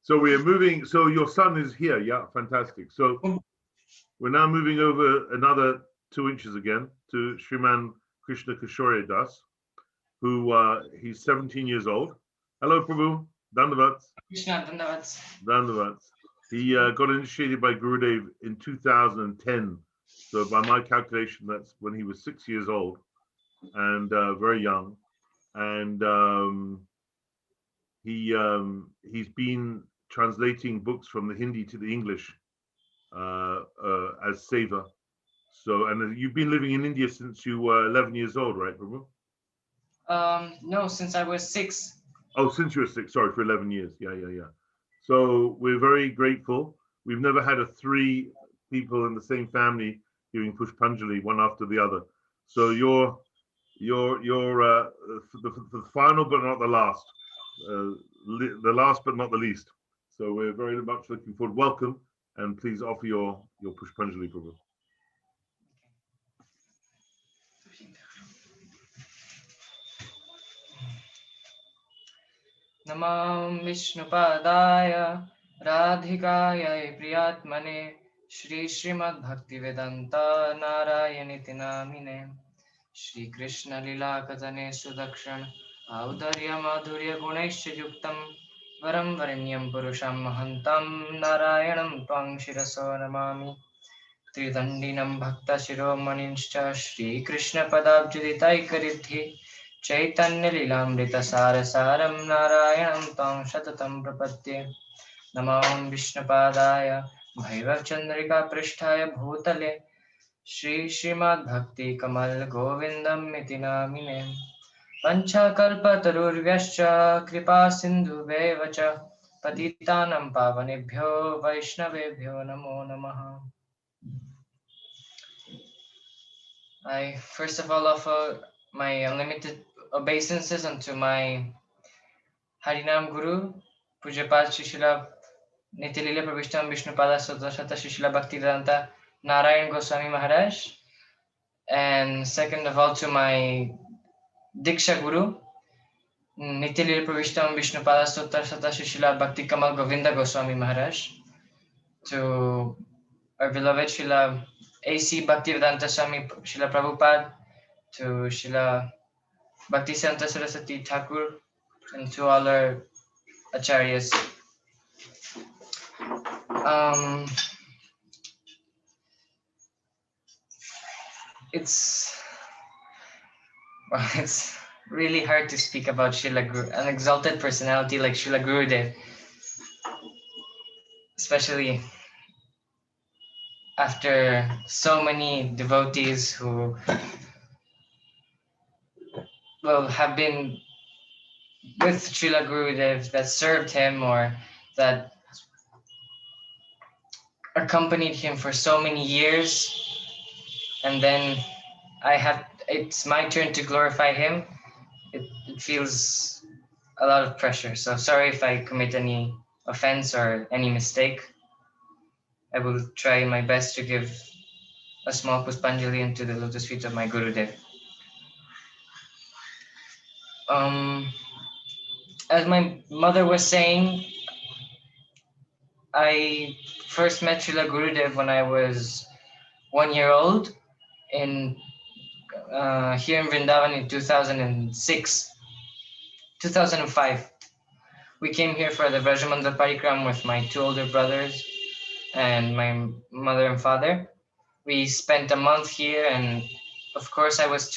So we're moving. So your son is here. Yeah, fantastic. So we're now moving over another 2 inches again to Sriman Krishna Kisori Das, who he's 17 years old. Hello, Prabhu. Dandavats. Krishna, Dandavats. Dandavats. He got initiated by Gurudeva in 2010. So by my calculation, that's when he was 6 years old and very young. And he's been translating books from the Hindi to the English as seva. So, and you've been living in India since you were 11 years old, right, Prabhu? No, since I was 6. Oh, since you were 6, sorry, for 11 years. Yeah. So we're very grateful. We've never had 3 people in the same family giving Pushpanjali one after the other. So you're the final but not the last. The last but not the least. So we're very much looking forward. Welcome, and please offer your Pushpanjali, Prabhu. Namam Vishnupadaya Radhikaya Priyatmane Shri Srimad Bhaktivedanta Narayaniti Namine Shri Krishna Lila Katane Sudakshan Audarya Madhurya Guneshya Yuktam Varam Varanyam Purusham Mahantam Narayanam Twang Shiraso Namami Tridandinam Bhakta Shiromaninshcha Shri Krishna Padabjuditaikaridhi Chaitanya Lilamrita Sarasaram Narayanam Tam Shatatam Prapatye Namam Vishnupadaya Bhaivav Chandrika Pristhaya Bhutale Shri Srimad Bhakti Kamal Govindam Iti Namine Panchakalpa Tarurvyascha Kripa Sindhu Vevacha Patitanam Pavanebhyo Vaishnavebhyo Namo Namaha. I first of all offer my unlimited obeisances unto my Harinam Guru, Pujapad Srila Nitilila Pravishtam Vishnupada Sotashata Srila Bhaktivedanta Narayana Gosvami Maharaj, and second of all to my Diksha Guru, Nitilila Pravishtam Vishnupada Sotashata Srila Bhakti Kamal Govinda Goswami Maharaj, to our beloved Srila A.C. Bhaktivedanta Swami Srila Prabhupada, to Srila Bhaktisanta Saraswati Thakur, and to all our acharyas. It's really hard to speak about Srila Guru, an exalted personality like Srila Gurudeva, especially after so many devotees who have been with Srila Gurudev, that served him or that accompanied him for so many years, and then it's my turn to glorify him. It feels a lot of pressure. So sorry if I commit any offense or any mistake. I will try my best to give a small Pushpanjali into the lotus feet of my Gurudev. As my mother was saying, I first met Srila Gurudev when I was 1 year old in here in Vrindavan in 2005. We came here for the Vrajamandal Parikram with my 2 older brothers and my mother and father. We spent a month here, and of course I was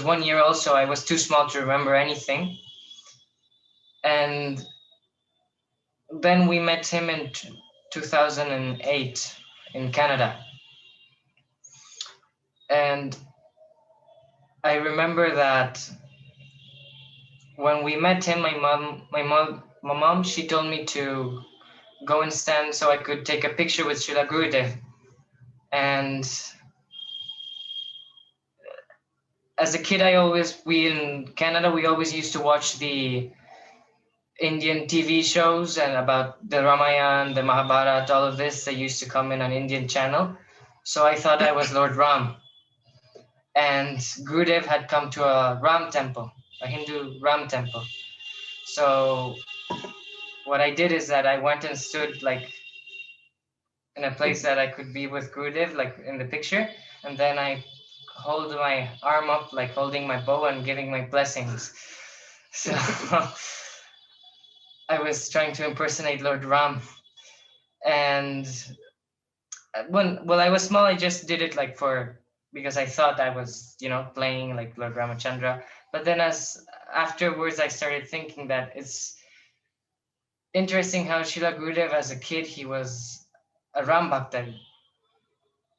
1 year old, so I was too small to remember anything. And then we met him in 2008 in Canada. And I remember that when we met him, my mom, she told me to go and stand so I could take a picture with Srila Gurudev. And as a kid, we in Canada, we always used to watch the Indian TV shows and about the Ramayana, the Mahabharata, all of this. They used to come in on Indian channel. So I thought I was Lord Ram. And Gurudev had come to a Ram temple, a Hindu Ram temple. So what I did is that I went and stood like in a place that I could be with Gurudev, like in the picture, and then I hold my arm up, like holding my bow and giving my blessings. So I was trying to impersonate Lord Ram, and when I was small, I just did it like because I thought I was, playing like Lord Ramachandra. But then as afterwards, I started thinking that it's interesting how Srila Gurudev, as a kid, he was a Ram Bhakta.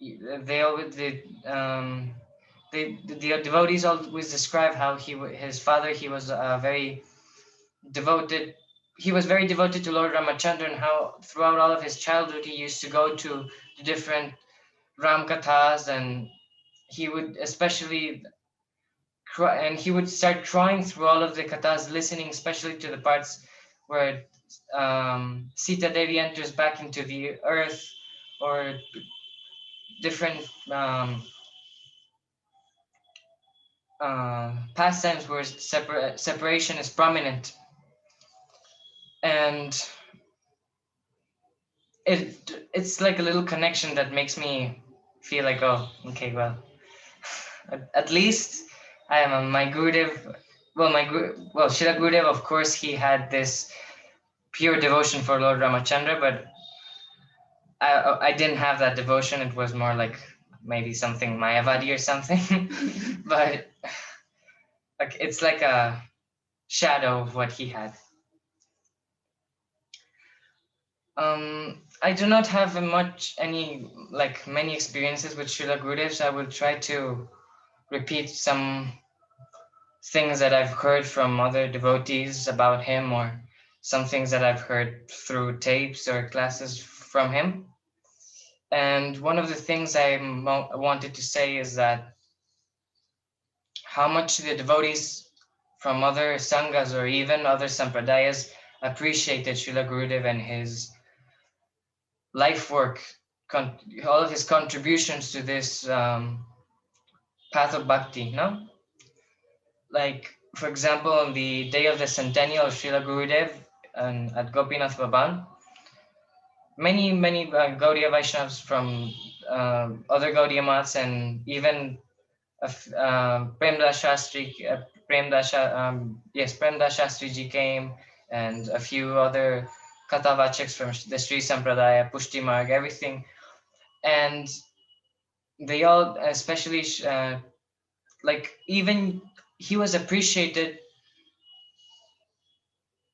They always the devotees always describe how his father, he was very devoted. He was very devoted to Lord Ramachandra, and how throughout all of his childhood he used to go to the different Ram Kathas, and he would especially cry, and he would start crying through all of the kathas, listening especially to the parts where Sita Devi enters back into the earth, or different pastimes where separation is prominent. And it's like a little connection that makes me feel like, oh, okay, well, at least I am my Gurudev. Well, Srila Gurudev, of course, he had this pure devotion for Lord Ramachandra, but I didn't have that devotion. It was more like maybe something Mayavadi or something. But like it's like a shadow of what he had. I do not have many experiences with Srila Gurudev, so I will try to repeat some things that I've heard from other devotees about him, or some things that I've heard through tapes or classes from him. And one of the things I wanted to say is that how much the devotees from other sanghas or even other sampradayas appreciated Srila Gurudev and his life work, all of his contributions to this path of bhakti, no? Like, for example, on the day of the centennial of Srila Gurudev at Gopinath Bhavan, many Gaudiya Vaishnavas from other Gaudiya mats, and even Premdas Shastri ji came, and a few other Kathavachaks from the Sri Sampradaya, Pushti Marg, everything. And they all, especially, even he was appreciated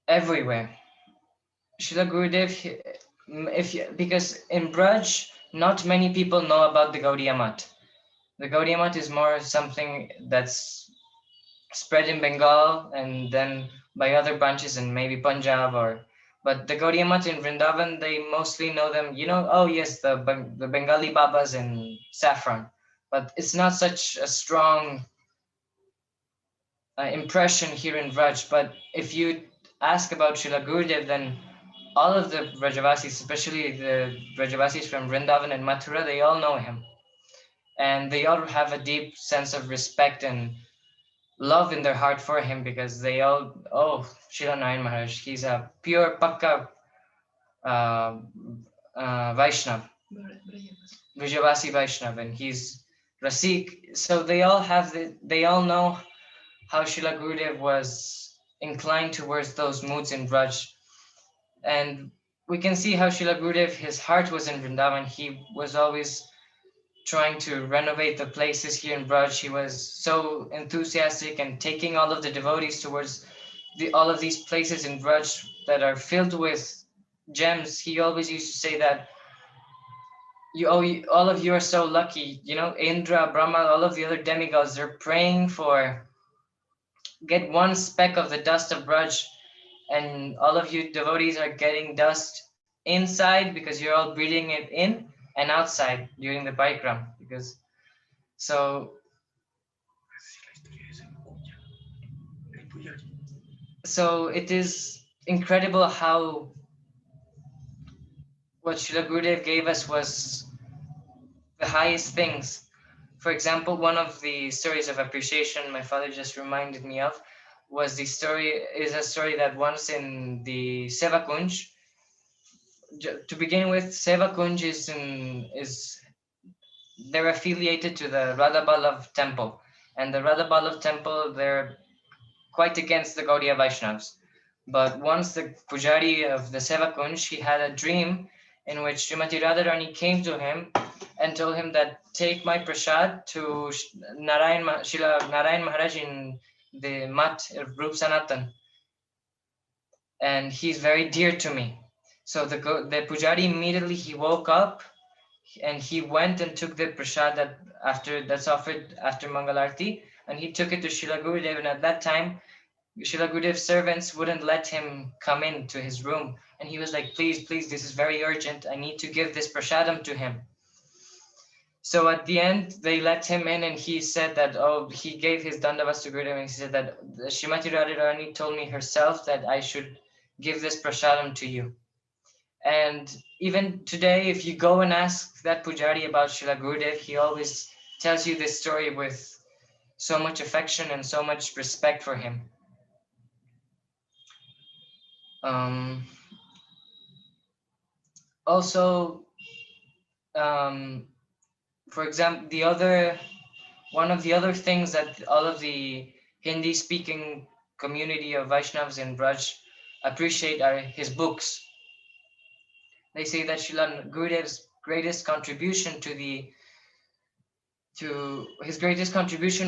everywhere. Srila Gurudev, because in Braj, not many people know about the Gaudiya Mat. The Gaudiya Mat is more something that's spread in Bengal and then by other branches in maybe Punjab, but the Gaudiya Mat in Vrindavan, they mostly know them, oh yes, the Bengali Babas in saffron, but it's not such a strong impression here in Vraj. But if you ask about Srila Gurudev, then all of the Vrajavasis, especially the Vrajavasis from Vrindavan and Mathura, they all know him. And they all have a deep sense of respect and love in their heart for him, because they all, oh, Srila Narayana Maharaj, he's a pure Pakka Vaishnav, Vrijavasi Vaishnav, and he's Rasik. So they all know how Srila Gurudev was inclined towards those moods in Braj. And we can see how Srila Gurudev, his heart was in Vrindavan. He was always trying to renovate the places here in Braj. He was so enthusiastic and taking all of the devotees towards all of these places in Braj that are filled with gems. He always used to say that all of you are so lucky. Indra, Brahma, all of the other demigods, they're praying for get one speck of the dust of Braj, and all of you devotees are getting dust inside because you're all breathing it in, and outside during the Parikram. So it is incredible how what Srila Gurudev gave us was the highest things. For example, one of the stories of appreciation my father just reminded me of is a story that once in the Seva Kunj. To begin with, Seva Kunj is they're affiliated to the Radha Ballabh temple, and the Radha Ballabh temple, they're quite against the Gaudiya Vaishnavas. But once the Pujari of the Seva Kunj, he had a dream in which Srimati Radharani came to him and told him that take my prasad to Srila Narayan Maharaj in the Mat of Rup Sanatan, and he's very dear to me. So the Pujari immediately he woke up and he went and took the prasad that's offered after Mangalarti, and he took it to Srila Gurudeva. And at that time, Srila Gurudev's servants wouldn't let him come into his room, and he was like, please, this is very urgent. I need to give this prasadam to him. So at the end, they let him in, and he said that, he gave his dandavas to Gurudeva, and he said that Srimati Radharani told me herself that I should give this prasadam to you. And even today, if you go and ask that Pujari about Srila Gurudev, he always tells you this story with so much affection and so much respect for him. Also, for example, one of the other things that all of the Hindi-speaking community of Vaishnavas in Braj appreciate are his books. They say that Srila Gurudev's greatest contribution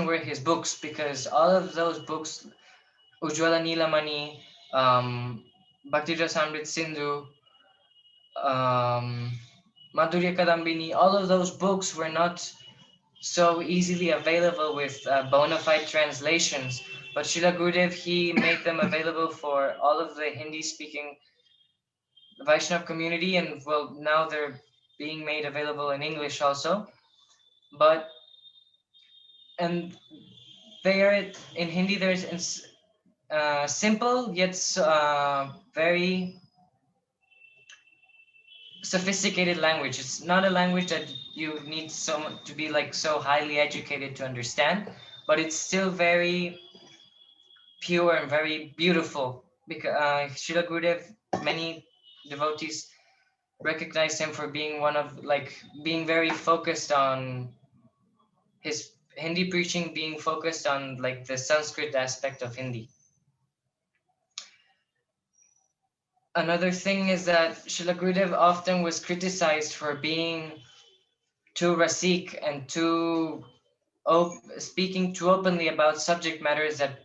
were his books, because all of those books, Ujjwala Nilamani, Bhakti Rasamrita Sindhu, Madhurya Kadambini, all of those books were not so easily available with bona fide translations, but Srila Gurudev, he made them available for all of the Hindi-speaking Vaishnav community, and well, now they're being made available in English also. And they are in Hindi. There's simple yet very sophisticated language. It's not a language that you need someone to be like so highly educated to understand, but it's still very pure and very beautiful. Because Srila Gurudev, many devotees recognized him for being being very focused on his Hindi preaching, being focused on like the Sanskrit aspect of Hindi. Another thing is that Srila Gurudev often was criticized for being too rasik and speaking too openly about subject matters that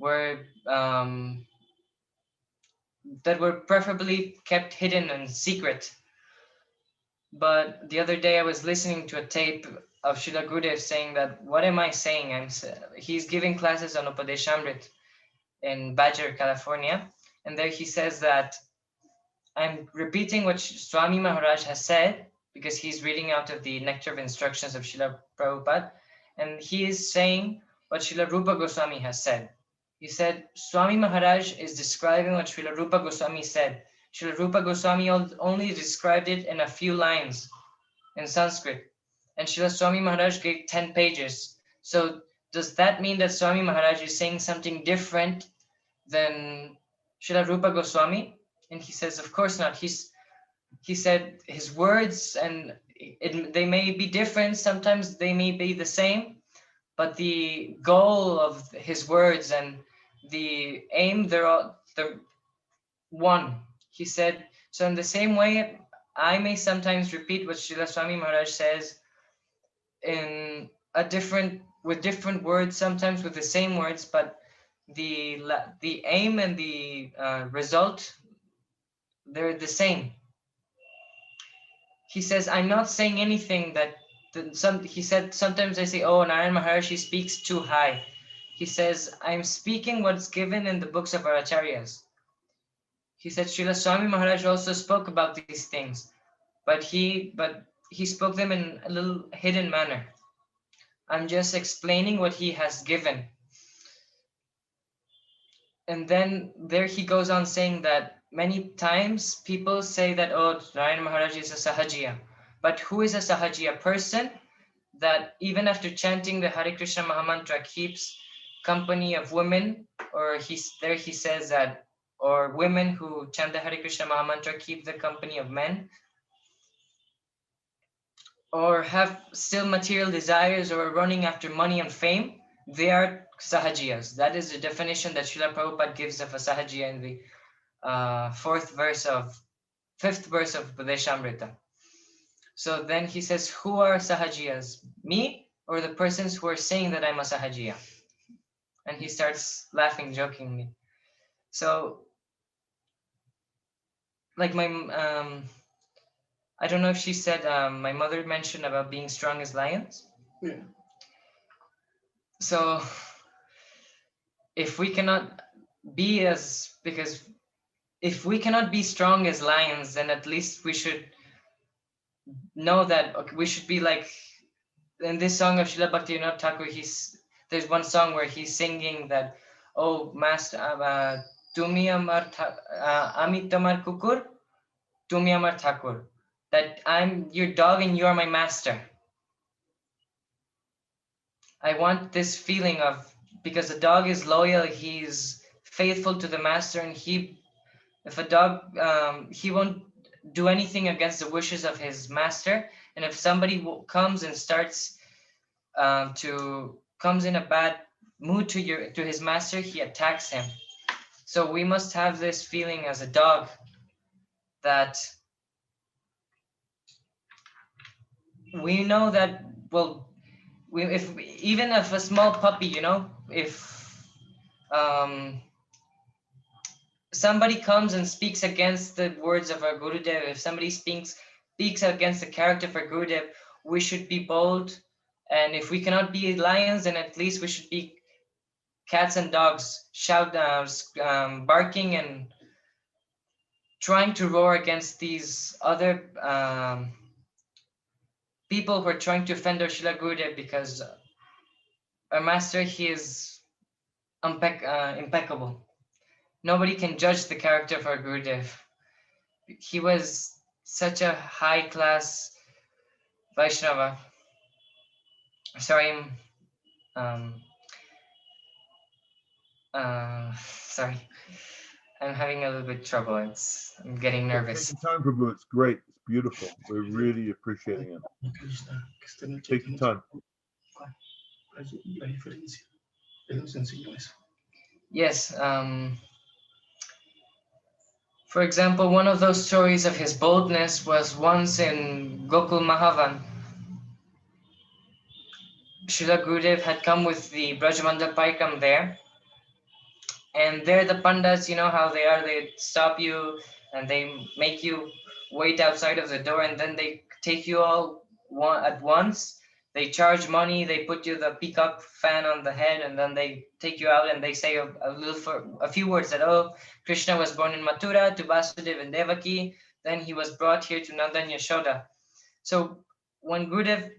were preferably kept hidden and secret. But the other day I was listening to a tape of Srila Gurudev saying that, what am I saying? He's giving classes on Upadeshamrit in Badger, California. And there he says that I'm repeating what Swami Maharaj has said, because he's reading out of the Nectar of Instructions of Srila Prabhupada. And he is saying what Srila Rupa Goswami has said. He said, Swami Maharaj is describing what Srila Rupa Goswami said. Srila Rupa Goswami only described it in a few lines in Sanskrit. And Srila Swami Maharaj gave 10 pages. So does that mean that Swami Maharaj is saying something different than Srila Rupa Goswami? And he says, of course not. He said his words, and they may be different. Sometimes they may be the same. But the goal of his words and the aim, they're one. He said, so in the same way, I may sometimes repeat what Srila Swami Maharaj says with different words, sometimes with the same words, but the aim and the result, they're the same. He says, I'm not saying anything he said, sometimes I say, Narayana Maharaj, he speaks too high. He says, I'm speaking what's given in the books of our acharyas. He said, Srila Swami Maharaj also spoke about these things, but he spoke them in a little hidden manner. I'm just explaining what he has given. And then there he goes on saying that many times people say that, Narayana Maharaj is a Sahajiya. But who is a Sahajiya? A person that even after chanting the Hare Krishna Mahamantra keeps company of women or he says that, or women who chant the Hare Krishna Mahamantra keep the company of men, or have still material desires, or are running after money and fame, they are sahajiyas. That is the definition that Srila Prabhupada gives of a sahajiya in the fifth verse of Rasamrita. So then he says, who are sahajiyas? Me or the persons who are saying that I'm a sahajiya? And he starts laughing jokingly. So, like I don't know if she said, my mother mentioned about being strong as lions. Yeah. So, if we cannot be if we cannot be strong as lions, then at least we should know that, okay, we should be like in this song of Srila Bhaktivinoda Thakur. There's one song where he's singing that, oh master, tumi amar ami tamar kukur, tumi amar Thakur, that I'm your dog and you are my master. I want this feeling of, because the dog is loyal, he's faithful to the master, and if a dog, he won't do anything against the wishes of his master. And if somebody comes and starts comes in a bad mood to his master, he attacks him. So we must have this feeling as a dog, that we know that, well, even if a small puppy, if somebody comes and speaks against the words of our Gurudeva, if somebody speaks against the character of our Gurudev, we should be bold. And if we cannot be lions, then at least we should be cats and dogs, barking and trying to roar against these other people who are trying to offend our Srila Gurudev, because our master, he is impeccable. Nobody can judge the character of our Gurudev. He was such a high-class Vaishnava. Sorry, sorry. I'm having a little bit trouble. I'm getting nervous. Take your time, Prabhu. It's great. It's beautiful. We're really appreciating it. Take your time. Yes. For example, one of those stories of his boldness was once in Gokul Mahavan. Srila Gurudev had come with the Brajamandal Parikram there. And there the pandas, you know how they are, they stop you and they make you wait outside of the door, and then they take you all at once. They charge money, they put you the peacock fan on the head, and then they take you out and they say a few words that, oh, Krishna was born in Mathura to Vasudeva and Devaki, then he was brought here to Nanda and Yashoda. So when Gurudev,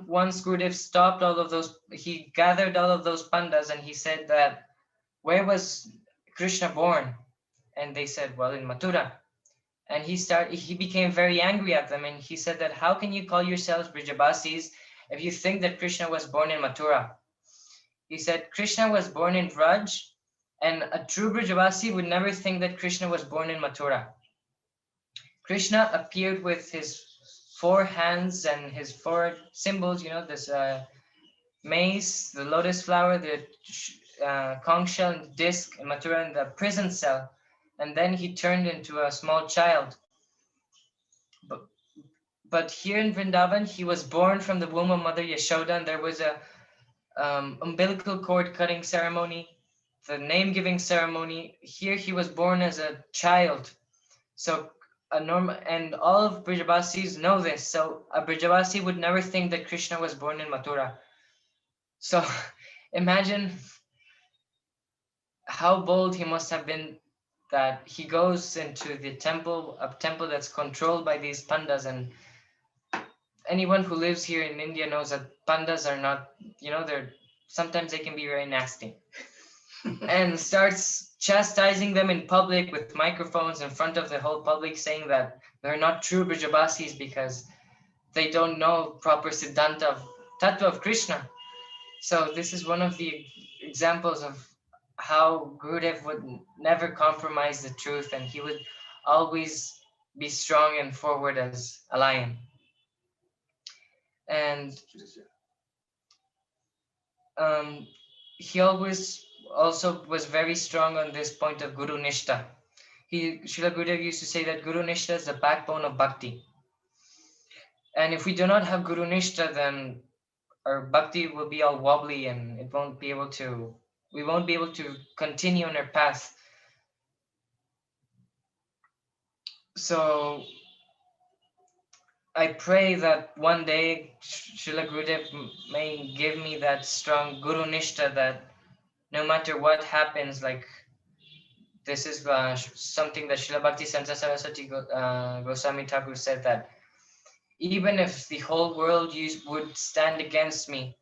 once Gurudev stopped all of those, he gathered all of those pandas and he said that, where was Krishna born? And they said, well, in Mathura. And he became very angry at them, and he said that, how can you call yourselves Brijabasis if you think that Krishna was born in Mathura? He said, Krishna was born in Vraj, and a true Brijabasi would never think that Krishna was born in Mathura. Krishna appeared with his 4 hands and his 4 symbols, this mace, the lotus flower, the conch shell, and the disc, and Mathura, and the prison cell. And then he turned into a small child. But here in Vrindavan, he was born from the womb of Mother Yashoda, and there was a umbilical cord cutting ceremony, the name-giving ceremony. Here he was born as a child. So and all of Brijabasis know this. So a Brijabasi would never think that Krishna was born in Mathura. So imagine how bold he must have been, that he goes into a temple that's controlled by these pandas. And anyone who lives here in India knows that pandas are not, sometimes they can be very nasty. And starts chastising them in public with microphones in front of the whole public, saying that they're not true Brijabasis because they don't know proper Siddhanta of Tattva of Krishna. So this is one of the examples of how Gurudev would never compromise the truth, and he would always be strong and forward as a lion. And he always also was very strong on this point of Guru Nishta. Srila Gurudev used to say that Guru Nishta is the backbone of bhakti. And if we do not have Guru Nishta, then our bhakti will be all wobbly, and we won't be able to continue on our path. So I pray that one day Srila Gurudev may give me that strong Guru Nishta, that no matter what happens, like this is something that Srila Bhakti Santa Saraswati Goswami Thakur said, that even if the whole world would stand against me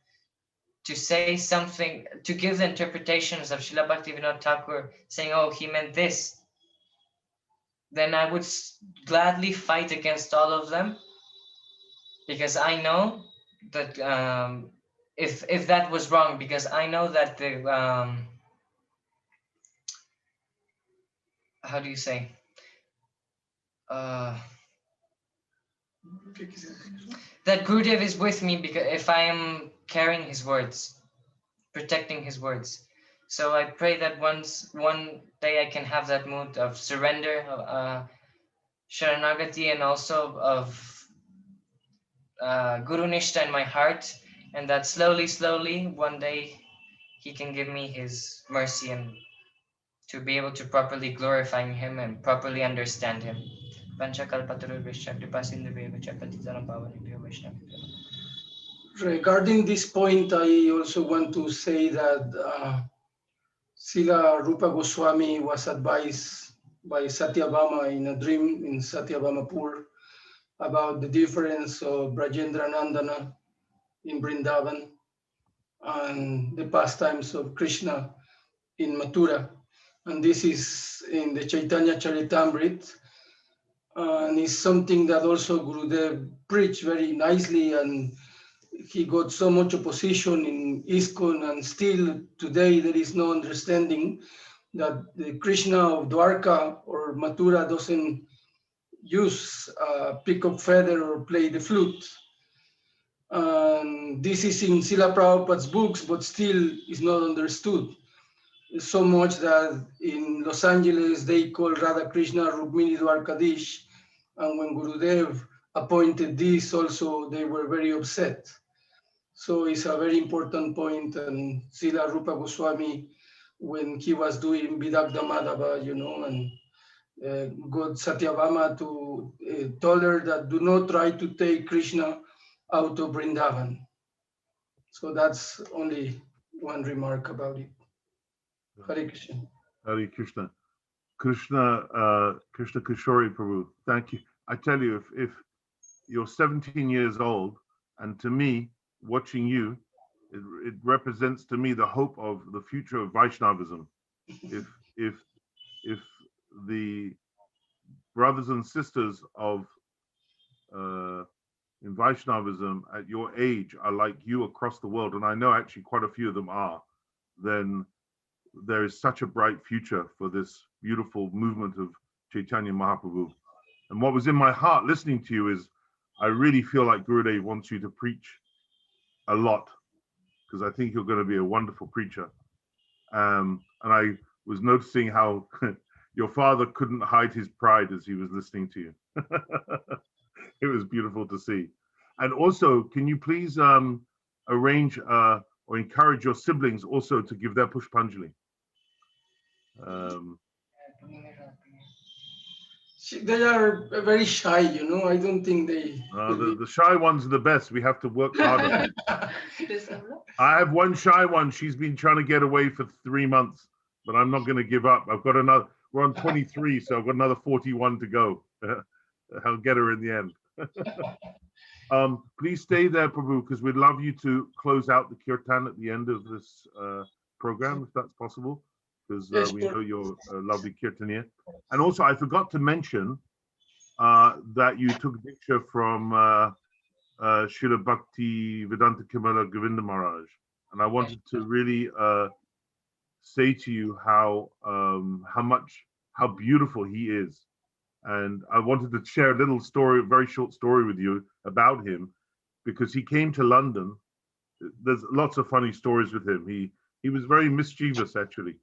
to say something, to give the interpretations of Srila Bhakti Vinod Thakur saying, oh, he meant this, then I would gladly fight against all of them, because I know that if that was wrong, because I know that the how do you say, that Gurudev is with me, because if I am carrying his words, protecting his words. So I pray that one day I can have that mood of surrender, Sharanagati, and also of Guru Nishta in my heart, and that slowly, one day he can give me his mercy, and to be able to properly glorify him and properly understand him. Regarding this point, I also want to say that Srila Rupa Goswami was advised by Satyabhama in a dream in Satyabhamapur about the difference of Brajendra Nandana in Vrindavan and the pastimes of Krishna in Mathura. And this is in the Chaitanya Charitamrita, and it's something that also Gurudev preached very nicely, and he got so much opposition in ISKCON, and still today there is no understanding that the Krishna of Dwarka or Mathura doesn't use a peacock feather or play the flute. And this is in Srila Prabhupada's books, but still is not understood. So much that in Los Angeles they call Radha Krishna Rukmini Dwarkadish, and when Gurudev appointed this also, they were very upset. So it's a very important point, and Srila Rupa Goswami, when he was doing Vidagdha Madhava, and got Satyabhama to told her that do not try to take Krishna out of Vrindavan. So that's only one remark about it. Hare Krishna. Hare Krishna. Krishna Kisori Prabhu, thank you. I tell you, if you're 17 years old, and to me, watching you, it represents to me the hope of the future of Vaishnavism. If the brothers and sisters of in Vaishnavism at your age are like you across the world, and I know actually quite a few of them are, then there is such a bright future for this beautiful movement of Chaitanya Mahaprabhu. And what was in my heart listening to you is, I really feel like Gurudev wants you to preach a lot, because I think you're going to be a wonderful preacher. And I was noticing how your father couldn't hide his pride as he was listening to you. It was beautiful to see. And also, can you please arrange or encourage your siblings also to give their Pushpanjali? They are very shy, I don't think they... The shy ones are the best. We have to work harder. I have one shy one. She's been trying to get away for 3 months, but I'm not going to give up. I've got another, we're on 23, so I've got another 41 to go. I'll get her in the end. Please stay there, Prabhu, because we'd love you to close out the kirtan at the end of this program, if that's possible, because we know you're a lovely kirtanier. And also, I forgot to mention that you took Diksha from Srila Bhakti Vedanta Kamala Govinda Maharaj. And I wanted to really say to you how beautiful he is. And I wanted to share a little story, a very short story with you about him, because he came to London. There's lots of funny stories with him. He was very mischievous, actually.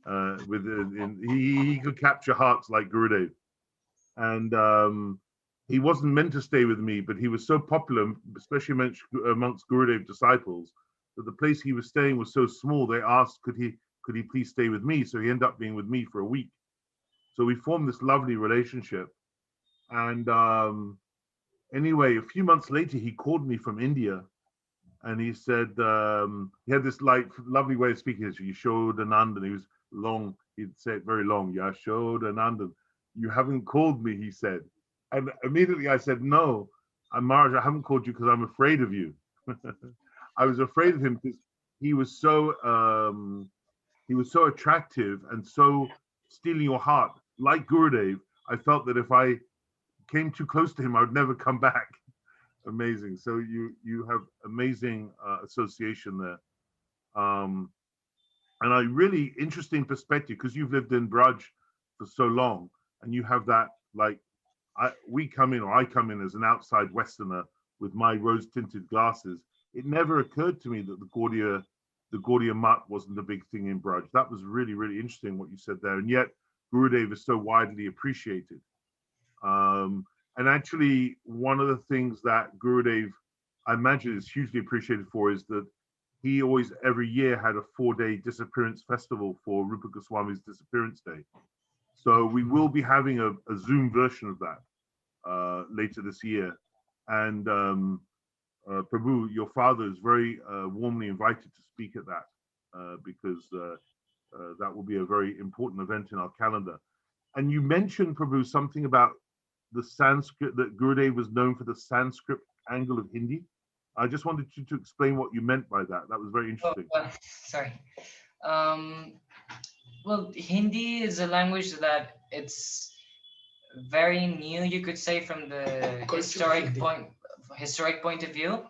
He could capture hearts like Gurudev. And he wasn't meant to stay with me, but he was so popular, especially amongst Gurudev disciples, that the place he was staying was so small. They asked, could he please stay with me? So he ended up being with me for a week. So we formed this lovely relationship. And anyway, a few months later, he called me from India, and he said, he had this lovely way of speaking. Yashodanandan. He was long. He'd say it very long. Yashodanandan. You haven't called me, he said. And immediately I said, no, Maharaja, I haven't called you because I'm afraid of you. I was afraid of him because he was so attractive and so stealing your heart. Like Gurudev, I felt that if I came too close to him, I would never come back. Amazing. So you have amazing association there. And a really interesting perspective, because you've lived in Braj for so long, and you have that, like, I come in as an outside Westerner with my rose-tinted glasses. It never occurred to me that the Gaudiya Mat wasn't a big thing in Braj. That was really, really interesting what you said there. And yet Gurudev is so widely appreciated. And actually, one of the things that Gurudev, I imagine, is hugely appreciated for is that he always, every year, had a 4-day disappearance festival for Rupa Goswami's disappearance day. So we will be having a Zoom version of that later this year. And Prabhu, your father is very warmly invited to speak at that because that will be a very important event in our calendar. And you mentioned, Prabhu, something about the Sanskrit, that Gurudev was known for the Sanskrit angle of Hindi. I just wanted you to explain what you meant by that. That was very interesting. Sorry. Well, Hindi is a language that it's very new, you could say, from the historic point of view.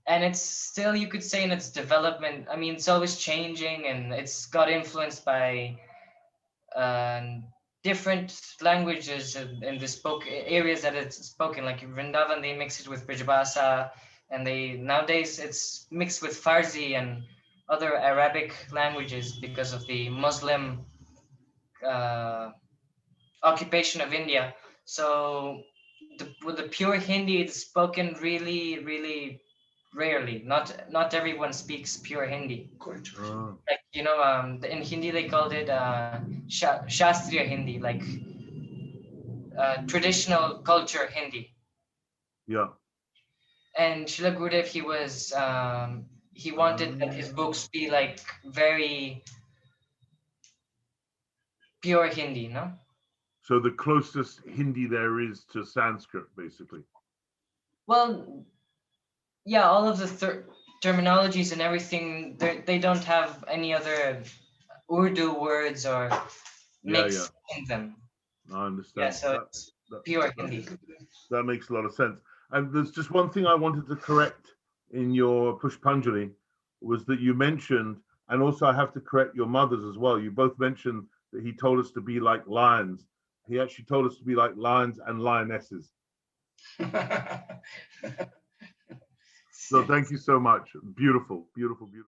And it's still, you could say, in its development. I mean, it's always changing, and it's got influenced by different languages in the areas that it's spoken. Like in Vrindavan, they mix it with Brijabhasa, and nowadays it's mixed with Farsi and other Arabic languages because of the Muslim occupation of India. So with the pure Hindi, it's spoken really, really rarely. Not everyone speaks pure Hindi. Like, you know, in Hindi they called it Shastriya Hindi, like traditional culture Hindi. Yeah. And Srila Gurudev, he wanted that his books be like very pure Hindi, no? So the closest Hindi there is to Sanskrit, basically. Well, yeah, all of the terminologies and everything, they don't have any other Urdu words or mix in them. I understand. Yeah, so it's pure Hindi. That makes a lot of sense. And there's just one thing I wanted to correct in your Pushpanjali, was that you mentioned, and also I have to correct your mothers as well. You both mentioned that he told us to be like lions. He actually told us to be like lions and lionesses. So thank you so much. Beautiful, beautiful, beautiful.